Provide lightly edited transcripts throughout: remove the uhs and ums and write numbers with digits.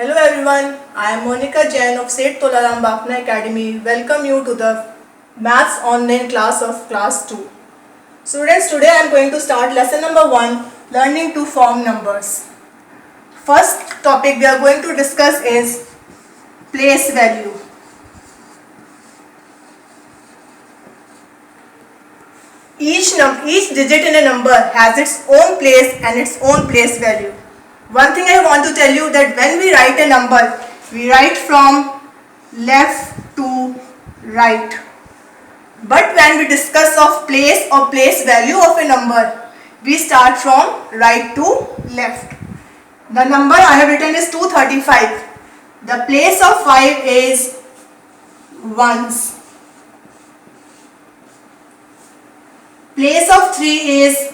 Hello everyone, I am Monica Jain of Seth Tolaram Bafna Academy. Welcome you to the Maths online class of class 2. Students, today I am going to start lesson number 1, learning to form numbers. First topic we are going to discuss is place value. Each digit in a number has its own place and its own place value. One thing I want to tell you that when we write a number, we write from left to right. But when we discuss of place or place value of a number, we start from right to left. The number I have written is 235. The place of 5 is ones. Place of 3 is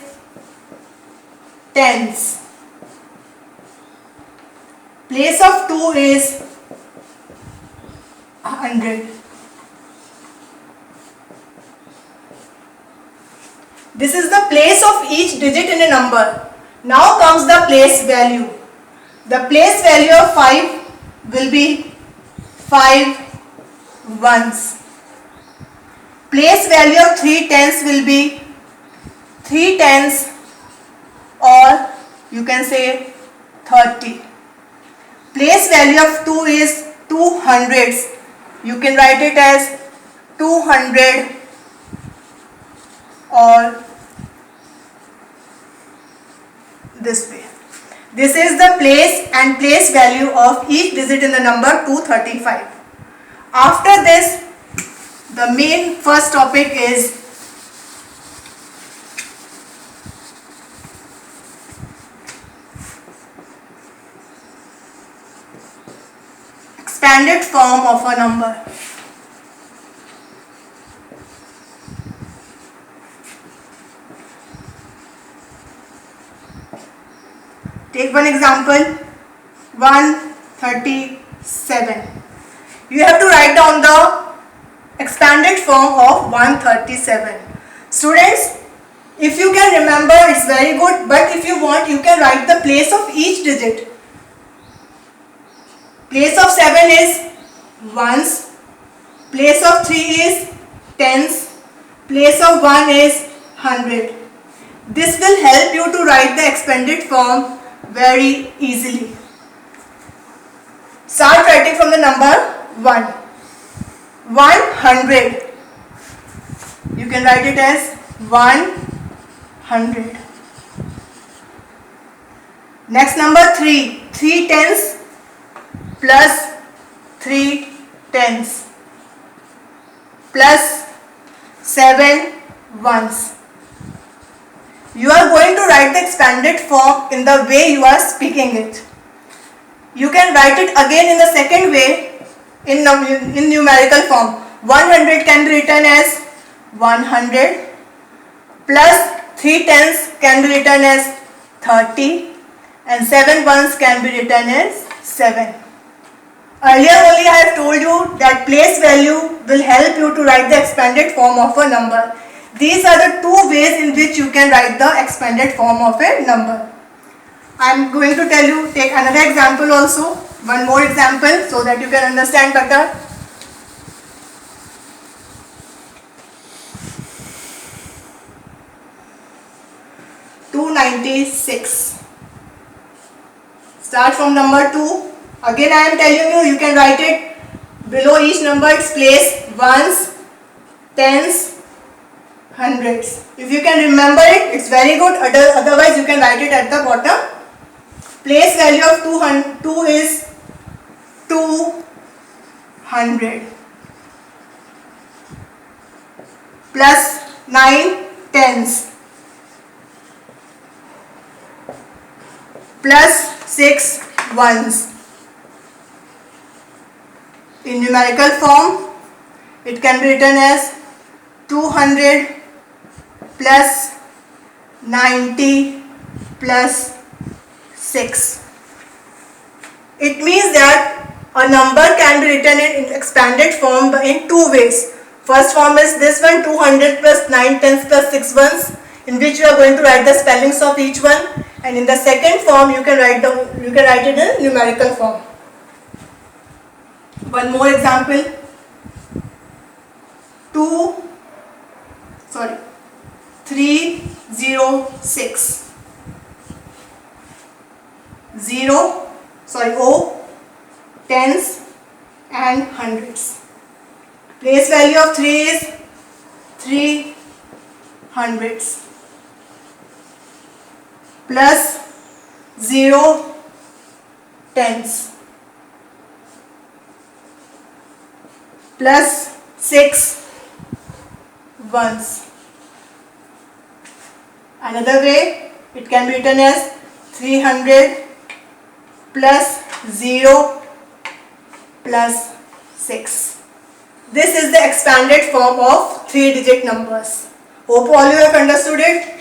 tens. Place of 2 is 100. This is the place of each digit in a number. Now comes the place value. The place value of 5 will be 5 ones. Place value of 3 tens will be 3 tens, or you can say 30. Place value of 2 is 2 hundreds. You can write it as 200 or this way. This is the place and place value of each digit in the number 235. After this, the main first topic is expanded form of a number. Take one example, 137. You have to write down the expanded form of 137. Students, if you can remember, it's very good, but if you want, you can write the place of each digit. Place of 7 is ones, place of 3 is tens, place of 1 is 100. This will help you to write the expanded form very easily. Start writing from the number 1. 100. You can write it as 100. Next, number 3. 3 tens plus 3 tens plus 7 ones. You are going to write the expanded form in the way you are speaking it. You can write it again in the second way in numerical form. 100 can be written as 100 plus 3 tens can be written as 30 and 7 ones can be written as 7. Earlier only I have told you that place value will help you to write the expanded form of a number. These are the two ways in which you can write the expanded form of a number. I am going to tell you, take another example also, one more example so that you can understand better. $296. Start from number 2. Again I am telling you, you can write it below each number its place, ones, tens, hundreds. If you can remember it, it's very good. Otherwise you can write it at the bottom. Place value of 2 is 200 plus 9 tens plus 6 ones. In numerical form, it can be written as 200 plus 90 plus 6. It means that a number can be written in expanded form in two ways. First form is this one, 200 plus 9 tens plus 6 ones, in which you are going to write the spellings of each one, and in the second form you can write it in numerical form. One more example. 306. 10s and hundreds. Place value of 3 is 3 hundreds plus 0 tens plus 6 ones. Another way, it can be written as 300 plus 0 plus 6. This is the expanded form of 3-digit numbers. Hope all you have understood it.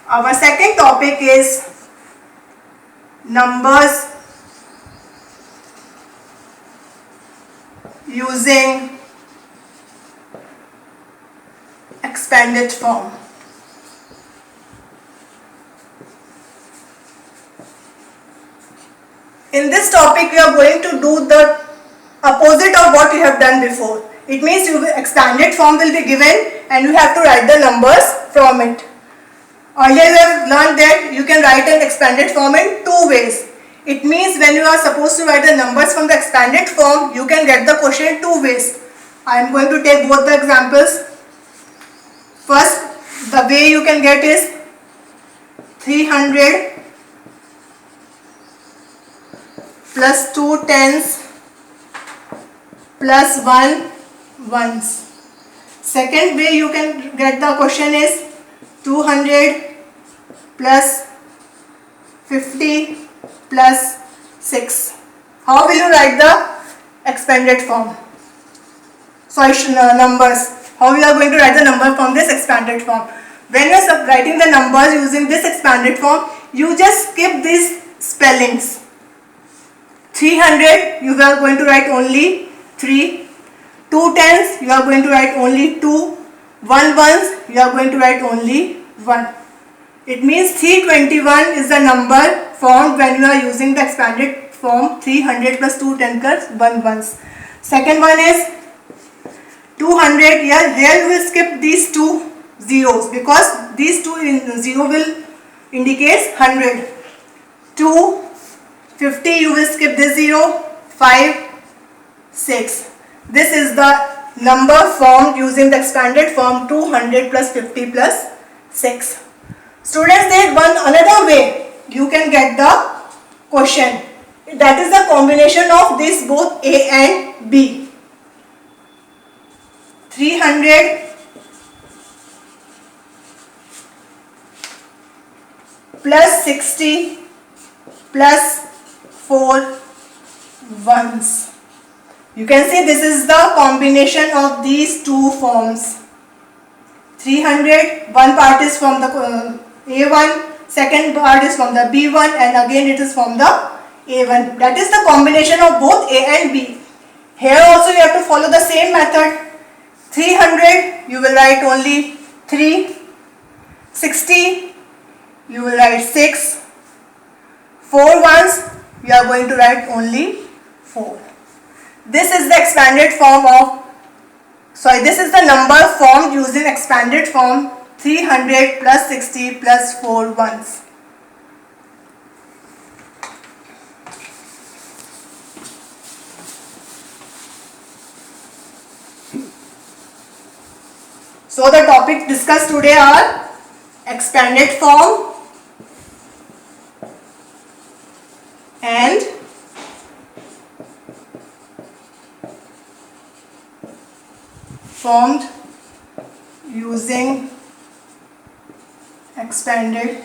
Our second topic is numbers using expanded form. In this topic, we are going to do the opposite of what you have done before. It means expanded form will be given and you have to write the numbers from it. Earlier you have learned that you can write an expanded form in two ways. It means when you are supposed to write the numbers from the expanded form, you can get the question in two ways. I am going to take both the examples. First, the way you can get is 300 plus 2 tens plus 1 ones. Second way you can get the question is 200 plus 50 plus 6. How will you write the expanded form? Numbers. How you are going to write the number from this expanded form? When you are writing the numbers using this expanded form, you just skip these spellings. 300 you are going to write only 3. 2 tens you are going to write only 2. 1 ones you are going to write only 1. It means 321 is the number formed when you are using the expanded form 300 plus 2 tens plus 1 ones. Second one is 200. Here you will skip these two zeros because these two zero will indicate 100. 250 you will skip this 0. 5 6. This is the number formed using the expanded form 200 plus 50 plus 6. Students, there is one another way you can get the question. That is the combination of this both A and B. 300 plus 60 plus 4 ones. You can see this is the combination of these two forms. 300, one part is from the A1, second part is from the B1 and again it is from the A1. That is the combination of both A and B. Here also you have to follow the same method. 300 you will write only 3. 60 you will write 6. 4 ones you are going to write only 4. This is the expanded form of, this is the number formed using expanded form 300 plus 60 plus 4 ones. So the topic discussed today are expanded form and formed using expanded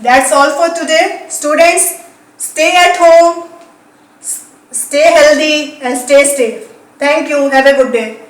That's all for today. Students, stay at home, stay healthy and stay safe. Thank you. Have a good day.